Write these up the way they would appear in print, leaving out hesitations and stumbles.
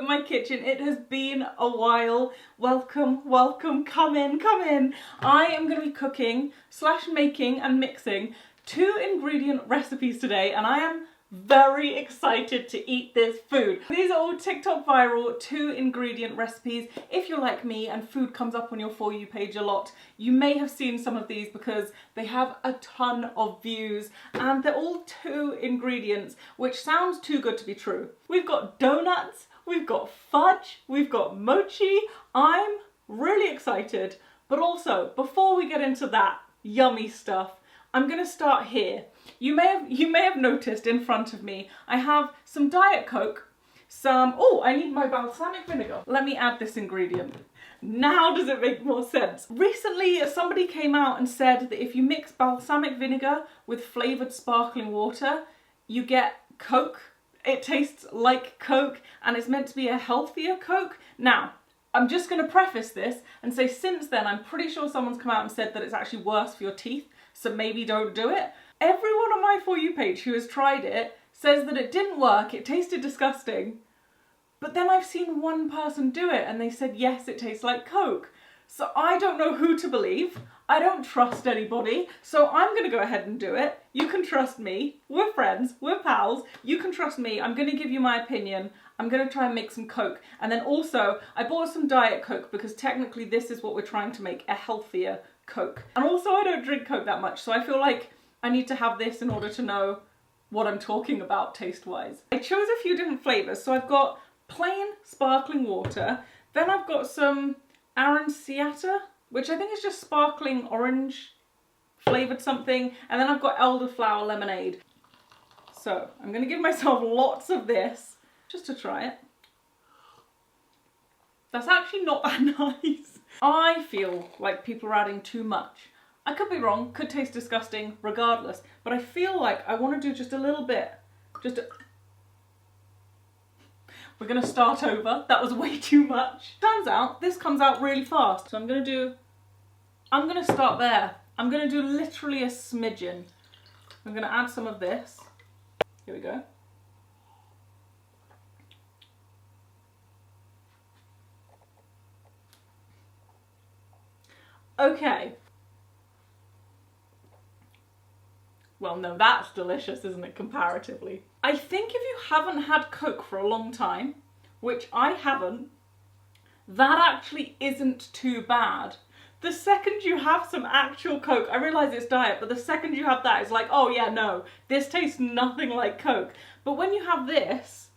to my kitchen. It has been a while. Welcome, welcome, come in, come in. I am going to be cooking / making and mixing 2 ingredient recipes today, and I am very excited to eat this food. These are all TikTok viral 2 ingredient recipes. If you're like me and food comes up on your For You page a lot, you may have seen some of these because they have a ton of views and they're all 2 ingredients, which sounds too good to be true. We've got donuts, we've got fudge, we've got mochi. I'm really excited, but also before we get into that yummy stuff, I'm gonna start here. You may have noticed in front of me, I have some Diet Coke, I need my balsamic vinegar. Let me add this ingredient. Now does it make more sense? Recently, somebody came out and said that if you mix balsamic vinegar with flavored sparkling water, you get Coke. It tastes like Coke and it's meant to be a healthier Coke. Now, I'm just gonna preface this and say since then, I'm pretty sure someone's come out and said that it's actually worse for your teeth, so maybe don't do it. Everyone on my For You page who has tried it says that it didn't work, it tasted disgusting. But then I've seen one person do it and they said, yes, it tastes like Coke. So I don't know who to believe. I don't trust anybody. So I'm gonna go ahead and do it. You can trust me. We're friends, we're pals. You can trust me. I'm gonna give you my opinion. I'm gonna try and make some Coke. And then also, I bought some Diet Coke because technically this is what we're trying to make, a healthier Coke. And also I don't drink Coke that much, so I feel like I need to have this in order to know what I'm talking about taste-wise. I chose a few different flavours, so I've got plain sparkling water, then I've got some aranciata, which I think is just sparkling orange flavoured something, and then I've got elderflower lemonade. So I'm going to give myself lots of this just to try it. That's actually not that nice. I feel like people are adding too much. I could be wrong, could taste disgusting regardless, but I feel like I want to do just a little bit. We're going to start over. That was way too much. Turns out this comes out really fast. So I'm going to start there. I'm going to do literally a smidgen. I'm going to add some of this. Here we go. Okay. Well, no, that's delicious, isn't it, comparatively? I think if you haven't had Coke for a long time, which I haven't, that actually isn't too bad. The second you have some actual Coke, I realise it's diet, but the second you have that, it's like, oh yeah, no, this tastes nothing like Coke. But when you have this,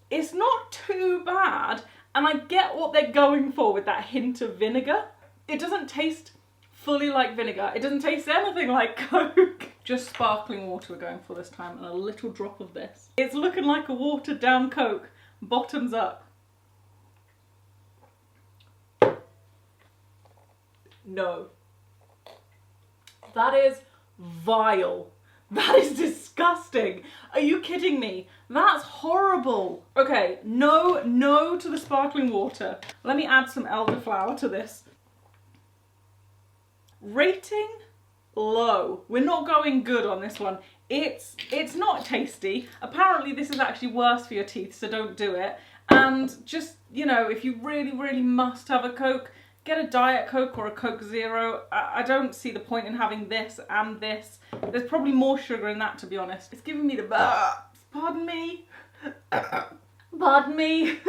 it's not too bad, and I get what they're going for with that hint of vinegar. It doesn't taste fully like vinegar. It doesn't taste anything like Coke. Just sparkling water we're going for this time and a little drop of this. It's looking like a watered down Coke, bottoms up. No. That is vile. That is disgusting. Are you kidding me? That's horrible. Okay, no to the sparkling water. Let me add some elderflower to this. Rating low. We're not going good on this one. It's not tasty. Apparently this is actually worse for your teeth, so don't do it. And just, you know, if you really must have a Coke, get a Diet Coke or a Coke Zero. I don't see the point in having this and this. There's probably more sugar in that, to be honest. It's giving me the pardon me. Pardon me.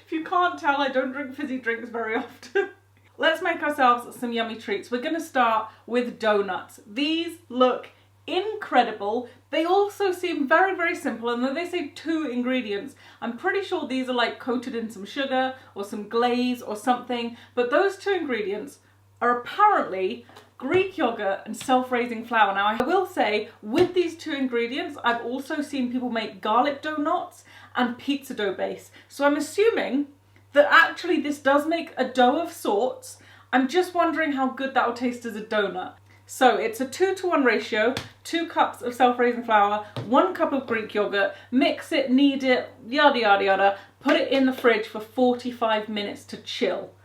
If you can't tell, I don't drink fizzy drinks very often. Let's make ourselves some yummy treats. We're going to start with donuts. These look incredible. They also seem very simple, and though they say 2 ingredients, I'm pretty sure these are like coated in some sugar or some glaze or something, but those 2 ingredients are apparently Greek yogurt and self-raising flour. Now I will say, with these 2 ingredients, I've also seen people make garlic donuts and pizza dough base. So I'm assuming that actually this does make a dough of sorts. I'm just wondering how good that will taste as a donut. So it's a 2-to-1 ratio, 2 cups of self-raising flour, 1 cup of Greek yogurt, mix it, knead it, yada yada yada, put it in the fridge for 45 minutes to chill.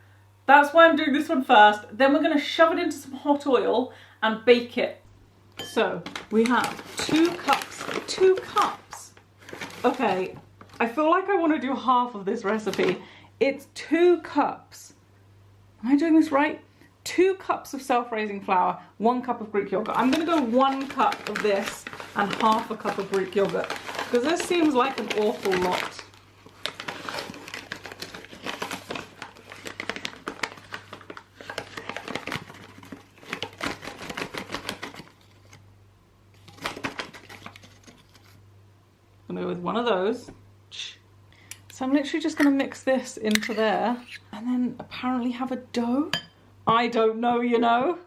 That's why I'm doing this one first. Then we're going to shove it into some hot oil and bake it. So we have 2 cups. Okay, I feel like I want to do half of this recipe. It's 2 cups. Am I doing this right? 2 cups of self-raising flour, 1 cup of Greek yogurt. I'm gonna go 1 cup of this and half a cup of Greek yogurt because this seems like an awful lot. I'm gonna go with one of those. So I'm literally just gonna mix this into there and then apparently have a dough. I don't know, you know.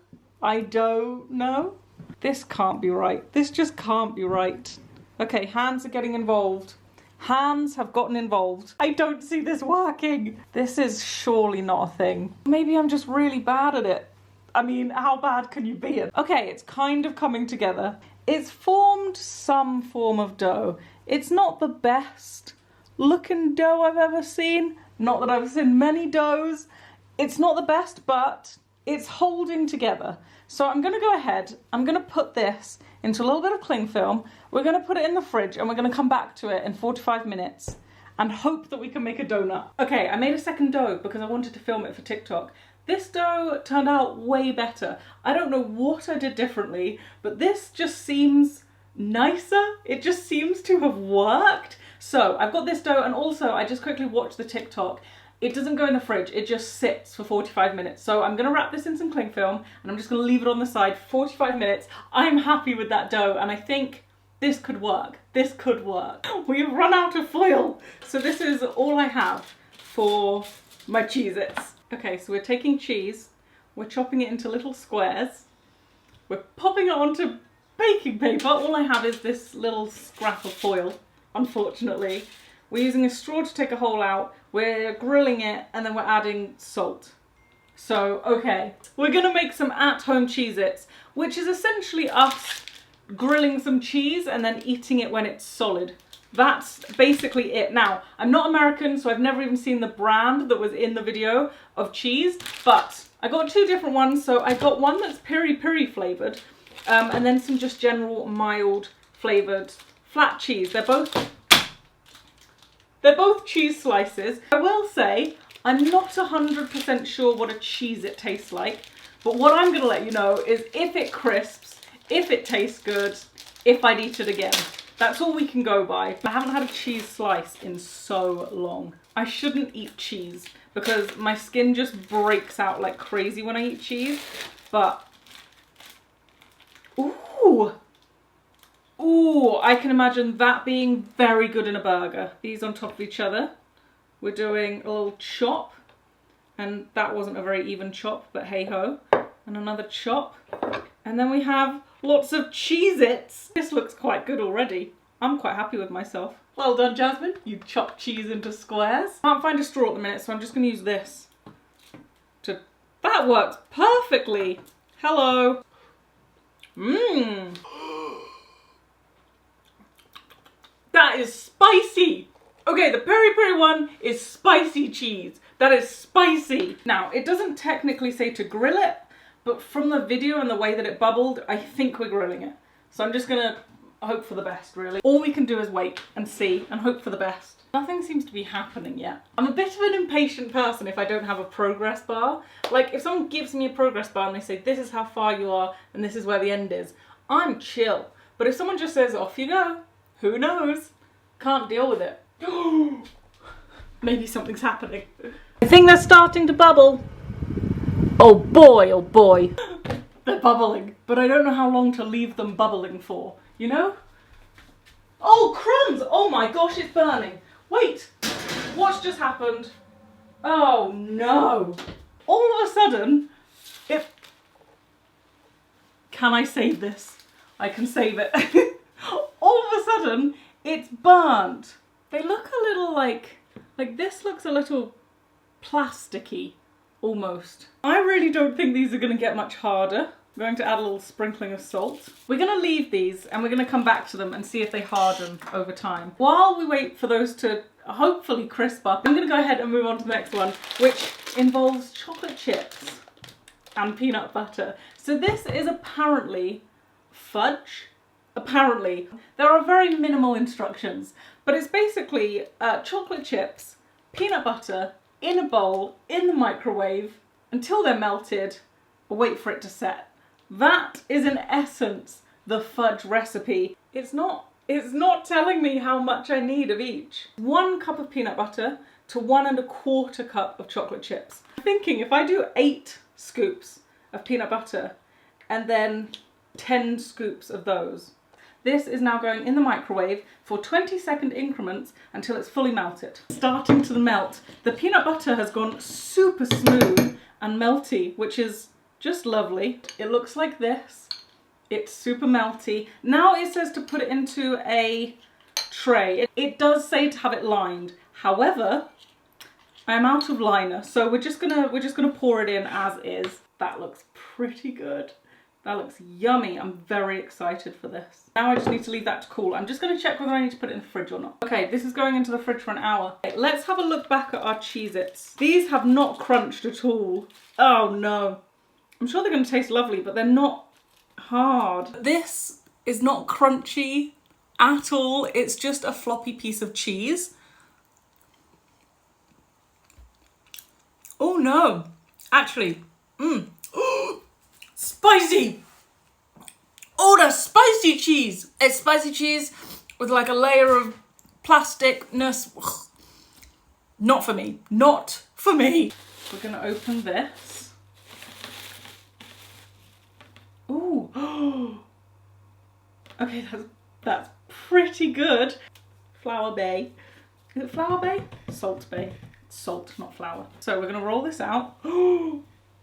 I don't know. This can't be right. This just can't be right. Okay, hands are getting involved. Hands have gotten involved. I don't see this working. This is surely not a thing. Maybe I'm just really bad at it. I mean, how bad can you be at it? Okay, it's kind of coming together. It's formed some form of dough. It's not the best looking dough I've ever seen. Not that I've seen many doughs. It's not the best, but it's holding together. So I'm gonna go ahead, I'm gonna put this into a little bit of cling film. We're gonna put it in the fridge and we're gonna come back to it in 45 minutes and hope that we can make a donut. Okay, I made a second dough because I wanted to film it for TikTok. This dough turned out way better. I don't know what I did differently, but this just seems nicer. It just seems to have worked. So I've got this dough, and also I just quickly watched the TikTok. It doesn't go in the fridge, it just sits for 45 minutes. So I'm gonna wrap this in some cling film and I'm just gonna leave it on the side for 45 minutes. I'm happy with that dough and I think this could work. This could work. We've run out of foil. So this is all I have for my Cheezits. Okay, so we're taking cheese, we're chopping it into little squares, we're popping it onto baking paper. All I have is this little scrap of foil, unfortunately. We're using a straw to take a hole out, we're grilling it, and then we're adding salt. So, okay, we're gonna make some at-home Cheezits, which is essentially us grilling some cheese and then eating it when it's solid. That's basically it. Now, I'm not American, so I've never even seen the brand that was in the video of cheese, but I got 2 different ones. So I got one that's peri-peri flavoured, and then some just general mild flavoured flat cheese. They're both cheese slices. I will say, I'm not 100% sure what a Cheez-It tastes like, but what I'm gonna let you know is if it crisps, if it tastes good, if I'd eat it again. That's all we can go by. I haven't had a cheese slice in so long. I shouldn't eat cheese because my skin just breaks out like crazy when I eat cheese, but ooh. Ooh, I can imagine that being very good in a burger. These on top of each other. We're doing a little chop, and that wasn't a very even chop, but hey ho. And another chop. And then we have lots of Cheez-Its. This looks quite good already. I'm quite happy with myself. Well done, Jasmine. You chopped cheese into squares. Can't find a straw at the minute, so I'm just gonna use this to... That works perfectly. Hello. Mmm. That is spicy. Okay, the peri-peri one is spicy cheese. That is spicy. Now, it doesn't technically say to grill it, but from the video and the way that it bubbled, I think we're grilling it. So I'm just gonna hope for the best, really. All we can do is wait and see and hope for the best. Nothing seems to be happening yet. I'm a bit of an impatient person if I don't have a progress bar. Like, if someone gives me a progress bar and they say, this is how far you are and this is where the end is, I'm chill. But if someone just says, off you go, who knows? Can't deal with it. Maybe something's happening. I think they're starting to bubble. Oh boy, oh boy. They're bubbling, but I don't know how long to leave them bubbling for, you know? Oh, crumbs! Oh my gosh, it's burning. Wait, what's just happened? Oh no. All of a sudden, Can I save this? I can save it. All of a sudden, it's burnt. They look a little like this looks a little plasticky, almost. I really don't think these are gonna get much harder. I'm going to add a little sprinkling of salt. We're gonna leave these and we're gonna come back to them and see if they harden over time. While we wait for those to hopefully crisp up, I'm gonna go ahead and move on to the next one, which involves chocolate chips and peanut butter. So this is apparently fudge. Apparently. There are very minimal instructions, But it's basically chocolate chips, peanut butter, in a bowl, in the microwave, until they're melted, wait for it to set. That is in essence the fudge recipe. It's not telling me how much I need of each. 1 cup of peanut butter to 1¼ cup of chocolate chips. I'm thinking if I do 8 scoops of peanut butter and then 10 scoops of those. This is now going in the microwave for 20-second increments until it's fully melted. Starting to melt. The peanut butter has gone super smooth and melty, which is just lovely. It looks like this. It's super melty. Now it says to put it into a tray. It does say to have it lined. However, I'm out of liner, so we're just gonna pour it in as is. That looks pretty good. That looks yummy. I'm very excited for this. Now I just need to leave that to cool. I'm just gonna check whether I need to put it in the fridge or not. Okay, this is going into the fridge for an hour. Okay, let's have a look back at our Cheezits. These have not crunched at all. Oh no. I'm sure they're gonna taste lovely, but they're not hard. This is not crunchy at all. It's just a floppy piece of cheese. Oh no, actually, spicy. Oh, that's spicy cheese. It's spicy cheese with like a layer of plasticness. Not for me, not for me. We're gonna open this. Ooh, okay, that's pretty good. Flour Bay, is it Flour Bay? Salt Bay. Salt, not flour. So we're gonna roll this out.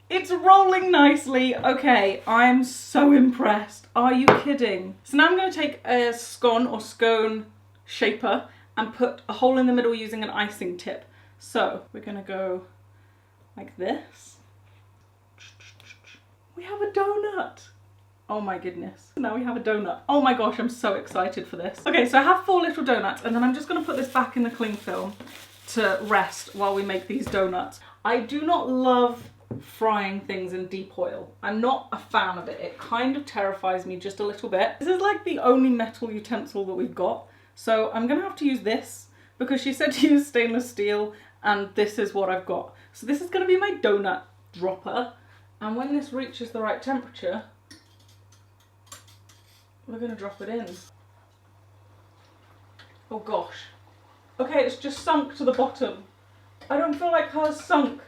It's rolling nicely. Okay, I'm so impressed. Are you kidding? So now I'm gonna take a scone or scone shaper and put a hole in the middle using an icing tip. So we're gonna go like this. We have a donut. Oh my goodness. Now we have a donut. Oh my gosh, I'm so excited for this. Okay, so I have 4 little donuts and then I'm just gonna put this back in the cling film to rest while we make these donuts. I do not love frying things in deep oil. I'm not a fan of it. It kind of terrifies me just a little bit. This is like the only metal utensil that we've got. So I'm gonna have to use this because she said to use stainless steel and this is what I've got. So this is gonna be my donut dropper. And when this reaches the right temperature, we're gonna drop it in. Oh gosh. Okay, it's just sunk to the bottom. I don't feel like hers sunk.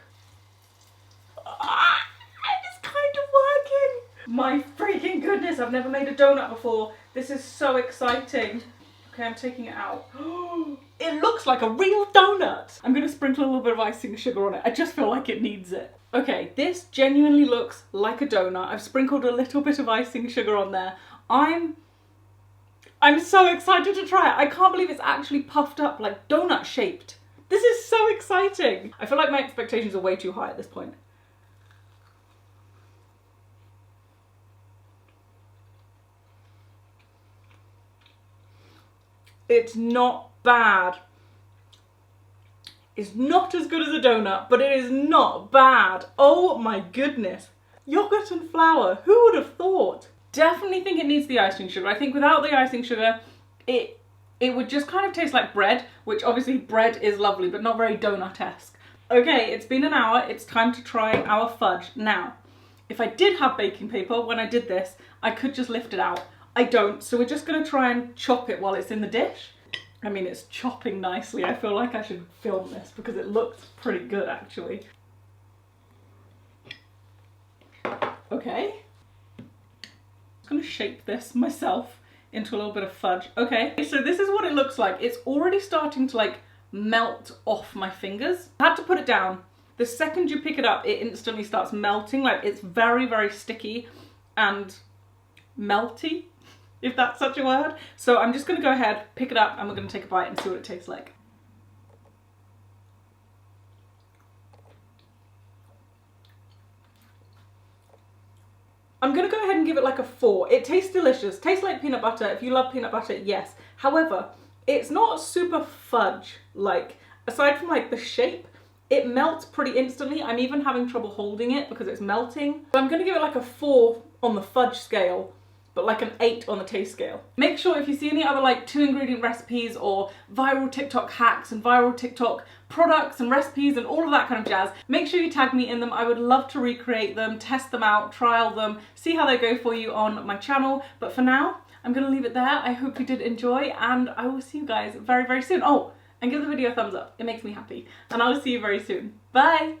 It's kind of working. My freaking goodness, I've never made a donut before. This is so exciting. Okay, I'm taking it out. It looks like a real donut. I'm gonna sprinkle a little bit of icing sugar on it. I just feel like it needs it. Okay, this genuinely looks like a donut. I've sprinkled a little bit of icing sugar on there. I'm so excited to try it. I can't believe it's actually puffed up, like donut shaped. This is so exciting. I feel like my expectations are way too high at this point. It's not bad. It's not as good as a donut, but it is not bad. Oh my goodness. Yogurt and flour, who would have thought? Definitely think it needs the icing sugar. I think without the icing sugar, it would just kind of taste like bread, which obviously bread is lovely, but not very donut-esque. Okay, it's been an hour. It's time to try our fudge. Now, if I did have baking paper when I did this, I could just lift it out. I don't, so we're just gonna try and chop it while it's in the dish. I mean, it's chopping nicely. I feel like I should film this because it looks pretty good, actually. Okay. I'm gonna shape this myself into a little bit of fudge. Okay, so this is what it looks like. It's already starting to like melt off my fingers. I had to put it down. The second you pick it up, it instantly starts melting. Like it's very, very sticky and melty, if that's such a word. So I'm just gonna go ahead, pick it up, and we're gonna take a bite and see what it tastes like. I'm gonna go ahead and give it like a 4. It tastes delicious. Tastes like peanut butter. If you love peanut butter, yes. However, it's not super fudge-like. Aside from like the shape, it melts pretty instantly. I'm even having trouble holding it because it's melting. So I'm gonna give it like a 4 on the fudge scale but like an 8 on the taste scale. Make sure if you see any other like 2-ingredient recipes or viral TikTok hacks and viral TikTok products and recipes and all of that kind of jazz, make sure you tag me in them. I would love to recreate them, test them out, trial them, see how they go for you on my channel. But for now, I'm gonna leave it there. I hope you did enjoy, and I will see you guys very, very soon. Oh, and give the video a thumbs up. It makes me happy. And I will see you very soon. Bye!